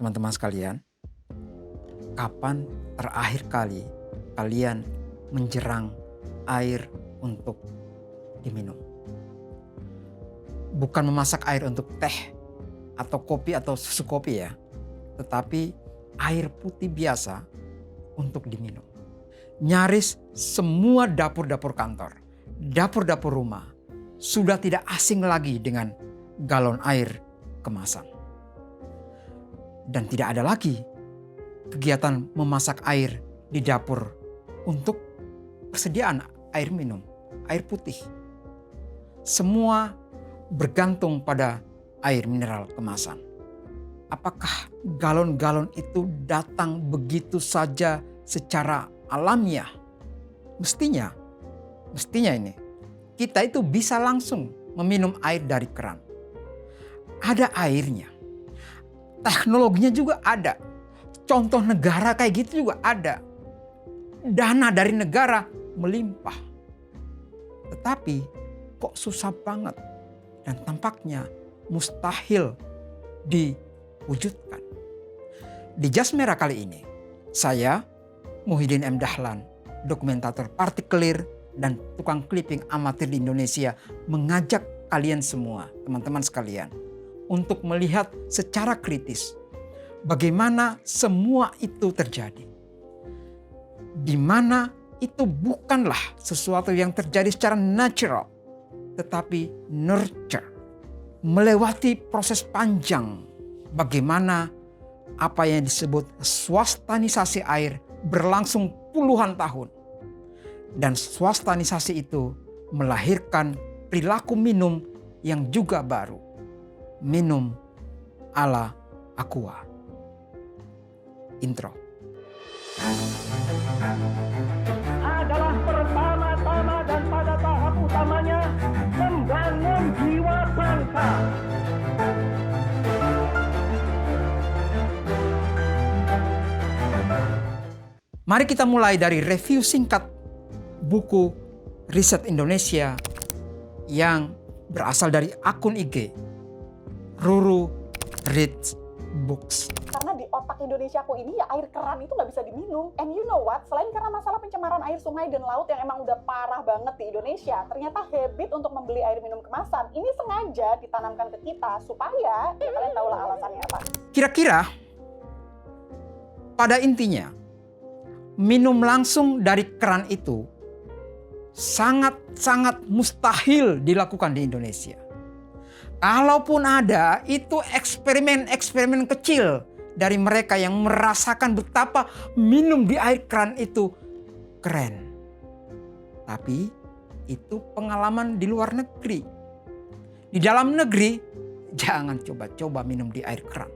Teman-teman sekalian, kapan terakhir kali kalian menjerang air untuk diminum? Bukan memasak air untuk teh atau kopi atau susu kopi ya, tetapi air putih biasa untuk diminum. Nyaris semua dapur-dapur kantor, dapur-dapur rumah sudah tidak asing lagi dengan galon air kemasan. Dan tidak ada lagi kegiatan memasak air di dapur untuk persediaan air minum, air putih. Semua bergantung pada air mineral kemasan. Apakah galon-galon itu datang begitu saja secara alamiah? Mestinya ini kita itu bisa langsung meminum air dari keran. Ada airnya. Teknologinya juga ada. Contoh negara kayak gitu juga ada. Dana dari negara melimpah. Tetapi kok susah banget dan tampaknya mustahil diwujudkan. Di Jas Merah kali ini, saya Muhyiddin M. Dahlan, dokumentator partikelir dan tukang clipping amatir di Indonesia, mengajak kalian semua, teman-teman sekalian, untuk melihat secara kritis bagaimana semua itu terjadi. Di mana itu bukanlah sesuatu yang terjadi secara natural, tetapi nurture. Melewati proses panjang bagaimana apa yang disebut swastanisasi air berlangsung puluhan tahun. Dan swastanisasi itu melahirkan perilaku minum yang juga baru. Minum ala Aqua. Intro. Adalah pertama-tama dan pada tahap utamanya membangun jiwa bangsa. Mari kita mulai dari review singkat buku riset Indonesia yang berasal dari akun IG Ruru Reads Books. Karena di otak Indonesiaku ini ya air keran itu nggak bisa diminum. And you know what? Selain karena masalah pencemaran air sungai dan laut yang emang udah parah banget di Indonesia, ternyata habit untuk membeli air minum kemasan ini sengaja ditanamkan ke kita supaya ya kalian tahulah alasannya apa. Kira-kira pada intinya minum langsung dari keran itu sangat-sangat mustahil dilakukan di Indonesia. Kalaupun ada, itu eksperimen-eksperimen kecil dari mereka yang merasakan betapa minum di air keran itu keren. Tapi itu pengalaman di luar negeri. Di dalam negeri, jangan coba-coba minum di air keran.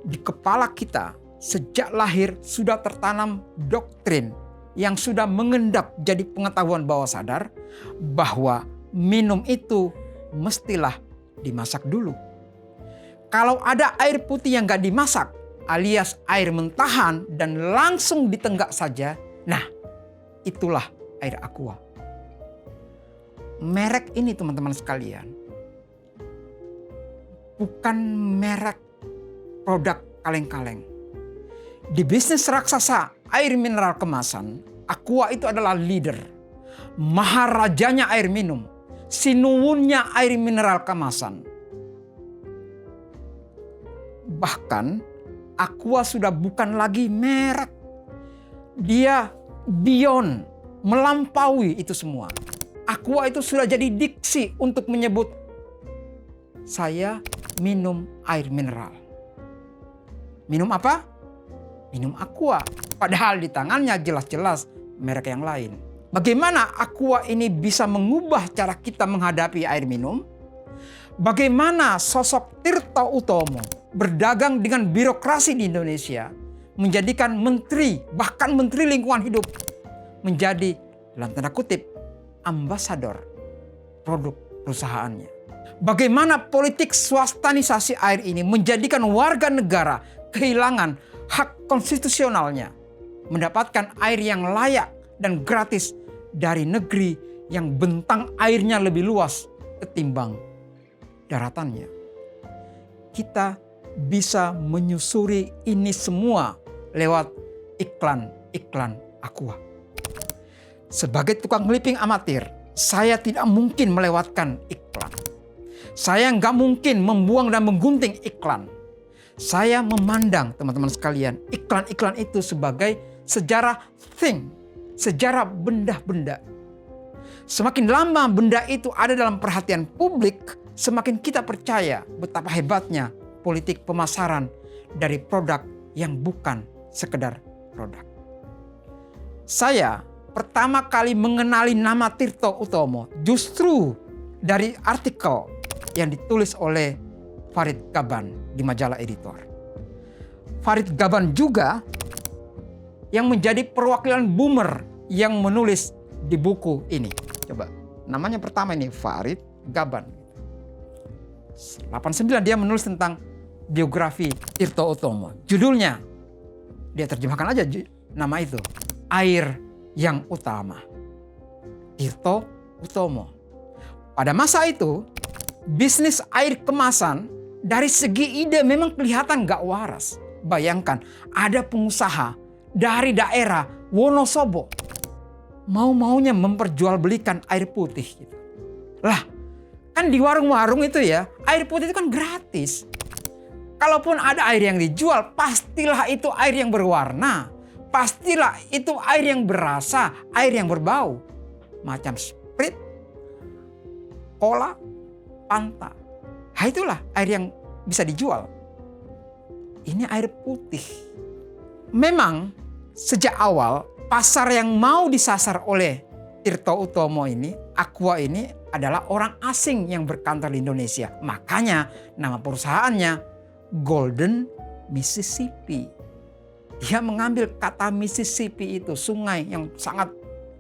Di kepala kita sejak lahir sudah tertanam doktrin yang sudah mengendap jadi pengetahuan bawah sadar bahwa minum itu mestilah dimasak dulu. Kalau ada air putih yang gak dimasak alias air mentahan dan langsung ditenggak saja, nah itulah air Aqua. Merek ini teman-teman sekalian bukan merek produk kaleng-kaleng. Di bisnis raksasa air mineral kemasan, Aqua itu adalah leader. Maharajanya air minum. Sinuwunnya air mineral kemasan. Bahkan Aqua sudah bukan lagi merek. Dia beyond, melampaui itu semua. Aqua itu sudah jadi diksi untuk menyebut saya minum air mineral. Minum apa? Minum Aqua. Padahal di tangannya jelas-jelas merek yang lain. Bagaimana Aqua ini bisa mengubah cara kita menghadapi air minum? Bagaimana sosok Tirta Utomo berdagang dengan birokrasi di Indonesia menjadikan menteri, bahkan menteri lingkungan hidup menjadi dalam tanda kutip ambasador produk perusahaannya. Bagaimana politik swastanisasi air ini menjadikan warga negara kehilangan hak konstitusionalnya mendapatkan air yang layak dan gratis dari negeri yang bentang airnya lebih luas ketimbang daratannya. Kita bisa menyusuri ini semua lewat iklan-iklan Aqua. Sebagai tukang clipping amatir, saya tidak mungkin melewatkan iklan. Saya nggak mungkin membuang dan menggunting iklan. Saya memandang, teman-teman sekalian, iklan-iklan itu sebagai sejarah thing, sejarah benda-benda. Semakin lama benda itu ada dalam perhatian publik, semakin kita percaya betapa hebatnya politik pemasaran dari produk yang bukan sekedar produk. Saya pertama kali mengenali nama Tirto Utomo justru dari artikel yang ditulis oleh Farid Gaban di majalah Editor. Farid Gaban juga yang menjadi perwakilan boomer yang menulis di buku ini. Coba, namanya pertama ini Farid Gaban. 89 dia menulis tentang biografi Tirto Utomo. Judulnya, dia terjemahkan aja nama itu, Air yang Utama. Tirto Utomo. Pada masa itu, bisnis air kemasan dari segi ide memang kelihatan gak waras. Bayangkan, ada pengusaha dari daerah Wonosobo mau-maunya memperjualbelikan air putih gitu. Lah, kan di warung-warung itu ya, air putih itu kan gratis. Kalaupun ada air yang dijual, pastilah itu air yang berwarna. Pastilah itu air yang berasa, air yang berbau. Macam Sprite, Cola, Fanta. Nah, itulah air yang bisa dijual. Ini air putih. Memang sejak awal pasar yang mau disasar oleh Tirto Utomo ini, Aqua ini adalah orang asing yang berkantor di Indonesia. Makanya nama perusahaannya Golden Mississippi. Dia mengambil kata Mississippi itu, sungai yang sangat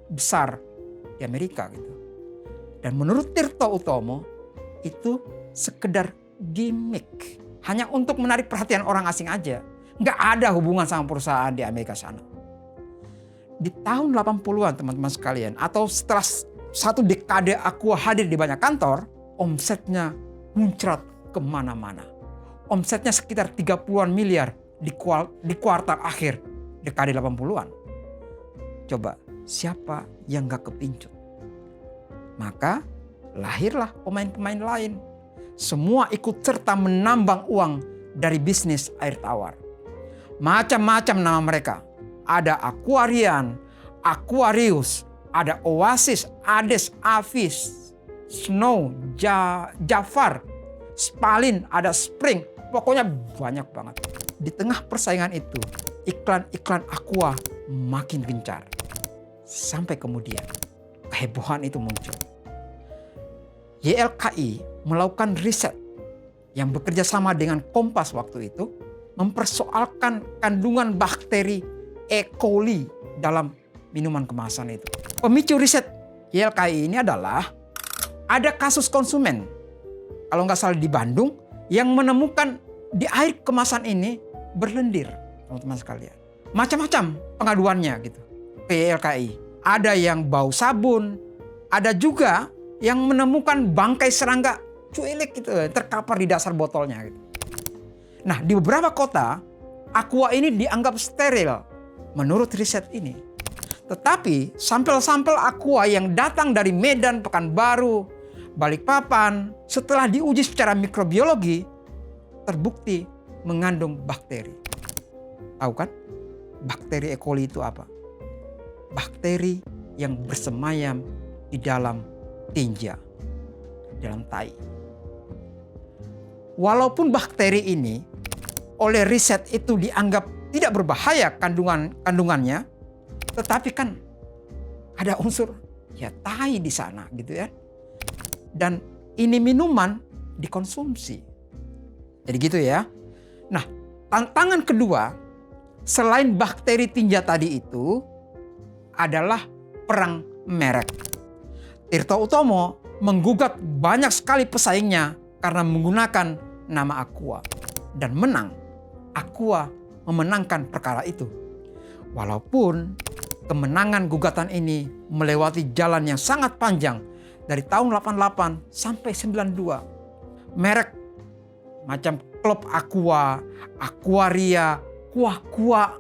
besar di Amerika gitu. Dan menurut Tirto Utomo itu sekedar gimmick. Hanya untuk menarik perhatian orang asing aja. Nggak ada hubungan sama perusahaan di Amerika sana. Di tahun 80-an teman-teman sekalian, atau setelah satu dekade Aqua hadir di banyak kantor, omsetnya muncrat kemana-mana. Omsetnya sekitar 30-an miliar di kuartal akhir dekade 80-an. Coba, siapa yang nggak kepincut? Maka lahirlah pemain-pemain lain. Semua ikut serta menambang uang dari bisnis air tawar. Macam-macam nama mereka. Ada Aquarian, Aquarius, ada Oasis, Ades, Avis, Snow, Jafar, Spalin, ada Spring. Pokoknya banyak banget. Di tengah persaingan itu, iklan-iklan Aqua makin gencar. Sampai kemudian kehebohan itu muncul. YLKI melakukan riset yang bekerja sama dengan Kompas waktu itu, mempersoalkan kandungan bakteri E. coli dalam minuman kemasan itu. Pemicu riset YLKI ini adalah ada kasus konsumen, kalau nggak salah di Bandung, yang menemukan di air kemasan ini berlendir, teman-teman sekalian. Macam-macam pengaduannya gitu ke YLKI. Ada yang bau sabun, ada juga yang menemukan bangkai serangga cuilik gitu, terkapar di dasar botolnya gitu. Nah, di beberapa kota, Aqua ini dianggap steril menurut riset ini. Tetapi sampel-sampel Aqua yang datang dari Medan, Pekanbaru, Balikpapan, setelah diuji secara mikrobiologi, terbukti mengandung bakteri. Tahu kan? Bakteri E. coli itu apa? Bakteri yang bersemayam di dalam tinja, dalam tai. Walaupun bakteri ini oleh riset itu dianggap tidak berbahaya kandungannya, tetapi kan ada unsur ya tai di sana gitu ya. Dan ini minuman dikonsumsi. Jadi gitu ya. Nah, tantangan kedua selain bakteri tinja tadi itu adalah perang merek. Tirto Utomo menggugat banyak sekali pesaingnya karena menggunakan nama Aqua dan menang. Aqua memenangkan perkara itu. Walaupun kemenangan gugatan ini melewati jalan yang sangat panjang dari tahun 88 sampai 92. Merek macam Klub Aqua, Aquaria, Aqua.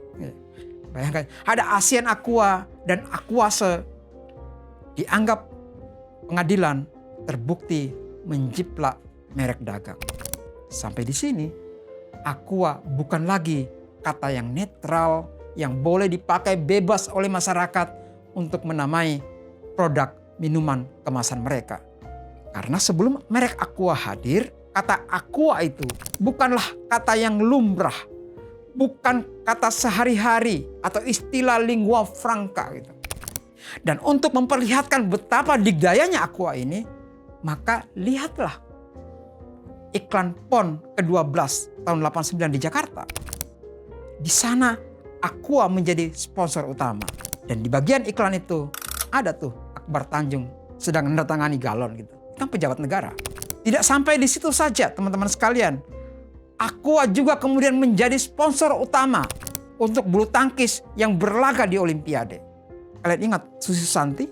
Bayangkan, ada Asian Aqua dan Aquase dianggap pengadilan terbukti menjiplak merek dagang. Sampai di sini, Aqua bukan lagi kata yang netral yang boleh dipakai bebas oleh masyarakat untuk menamai produk minuman kemasan mereka. Karena sebelum merek Aqua hadir, kata Aqua itu bukanlah kata yang lumrah, bukan kata sehari-hari atau istilah lingua franca gitu. Dan untuk memperlihatkan betapa digdayanya Aqua ini, maka lihatlah iklan PON ke-12 tahun 89 di Jakarta. Di sana Aqua menjadi sponsor utama. Dan di bagian iklan itu ada tuh Akbar Tanjung sedang menandatangani galon gitu. Kan pejabat negara. Tidak sampai di situ saja teman-teman sekalian. Aqua juga kemudian menjadi sponsor utama untuk bulu tangkis yang berlaga di Olimpiade. Kalian ingat Susi Susanti,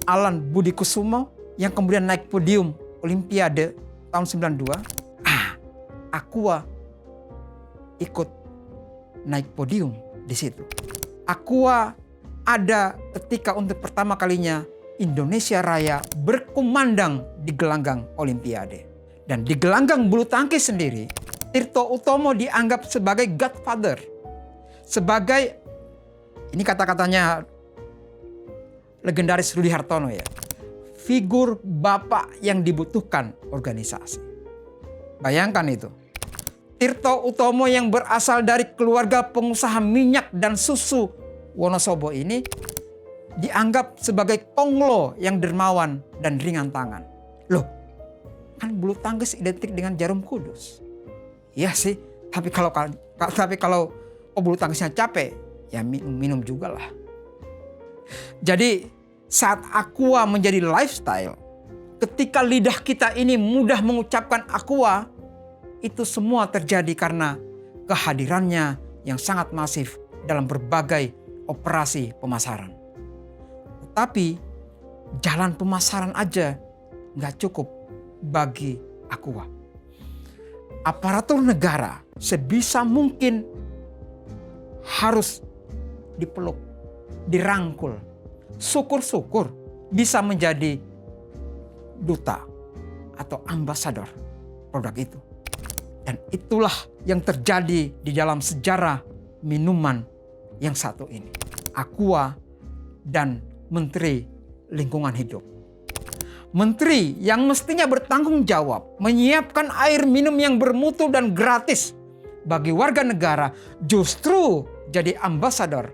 Alan Budi Kusumo yang kemudian naik podium Olimpiade tahun 92. Aqua ikut naik podium di situ. Aqua ada ketika untuk pertama kalinya Indonesia Raya berkumandang di gelanggang Olimpiade. Dan di gelanggang bulu tangkis sendiri, Tirto Utomo dianggap sebagai godfather. Sebagai, ini kata-katanya legendaris Rudi Hartono ya, figur bapak yang dibutuhkan organisasi. Bayangkan itu. Tirto Utomo yang berasal dari keluarga pengusaha minyak dan susu Wonosobo ini dianggap sebagai konglo yang dermawan dan ringan tangan. Loh, kan bulu tangkis identik dengan jarum kudus. Iya sih, tapi kalau bulu tangkisnya capek, ya minum juga lah. Jadi saat Aqua menjadi lifestyle, ketika lidah kita ini mudah mengucapkan Aqua, itu semua terjadi karena kehadirannya yang sangat masif dalam berbagai operasi pemasaran. Tetapi jalan pemasaran aja nggak cukup bagi Aqua. Aparatur negara sebisa mungkin harus dipeluk, dirangkul. Syukur-syukur bisa menjadi duta atau ambasador produk itu. Dan itulah yang terjadi di dalam sejarah minuman yang satu ini. Aqua dan Menteri Lingkungan Hidup. Menteri yang mestinya bertanggung jawab menyiapkan air minum yang bermutu dan gratis bagi warga negara justru jadi ambasador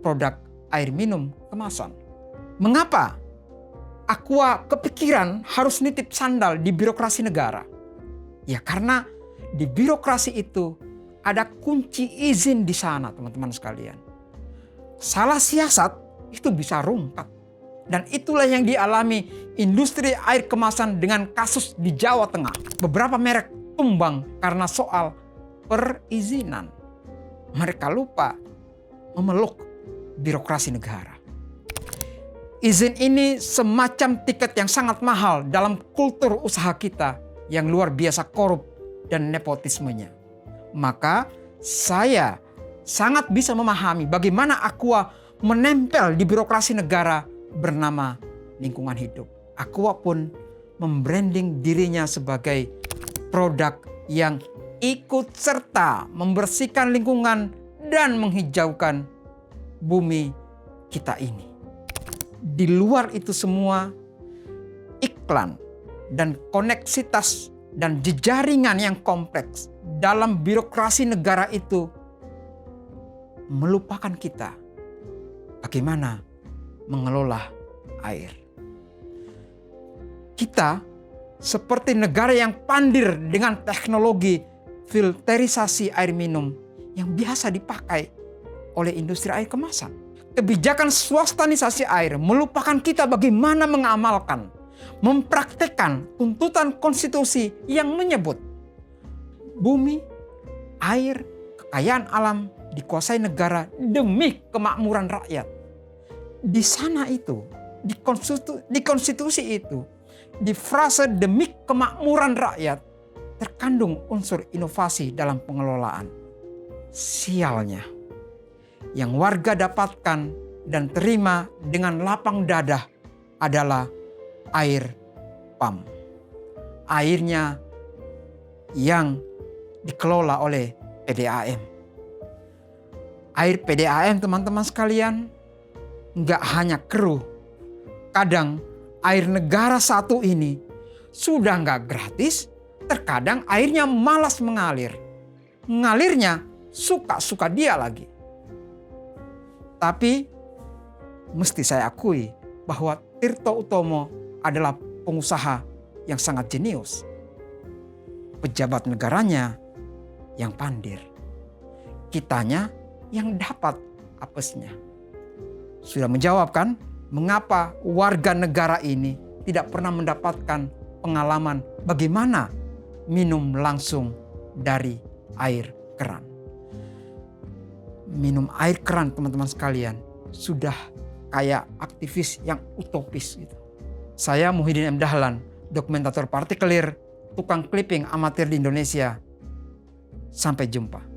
produk air minum kemasan. Mengapa Aqua kepikiran harus nitip sandal di birokrasi negara? Ya karena di birokrasi itu ada kunci izin di sana teman-teman sekalian. Salah siasat itu bisa rungkat. Dan itulah yang dialami industri air kemasan dengan kasus di Jawa Tengah. Beberapa merek tumbang karena soal perizinan. Mereka lupa memeluk birokrasi negara. Izin ini semacam tiket yang sangat mahal dalam kultur usaha kita yang luar biasa korup dan nepotismenya. Maka saya sangat bisa memahami bagaimana Aqua menempel di birokrasi negara bernama Lingkungan Hidup. Aqua pun membranding dirinya sebagai produk yang ikut serta membersihkan lingkungan dan menghijaukan bumi kita ini. Di luar itu semua, iklan dan koneksitas dan jejaringan yang kompleks dalam birokrasi negara itu melupakan kita bagaimana mengelola air. Kita seperti negara yang pandir dengan teknologi filterisasi air minum yang biasa dipakai oleh industri air kemasan. Kebijakan swastanisasi air melupakan kita bagaimana mengamalkan, mempraktekkan tuntutan konstitusi yang menyebut bumi, air, kekayaan alam dikuasai negara demi kemakmuran rakyat. Di sana itu, di konstitusi itu, di frase demi kemakmuran rakyat, terkandung unsur inovasi dalam pengelolaan. Sialnya, yang warga dapatkan dan terima dengan lapang dada adalah air pump. Airnya yang dikelola oleh PDAM. Air PDAM, teman-teman sekalian, nggak hanya keruh. Kadang air negara satu ini sudah nggak gratis, terkadang airnya malas mengalir. Mengalirnya suka-suka dia lagi. Tapi mesti saya akui bahwa Tirto Utomo adalah pengusaha yang sangat jenius. Pejabat negaranya yang pandir. Kitanya yang dapat apesnya. Sudah menjawab kan mengapa warga negara ini tidak pernah mendapatkan pengalaman bagaimana minum langsung dari air keran. Minum air keran, teman-teman sekalian, sudah kayak aktivis yang utopis gitu. Saya Muhyiddin M. Dahlan, dokumentator partikelir, tukang clipping amatir di Indonesia. Sampai jumpa.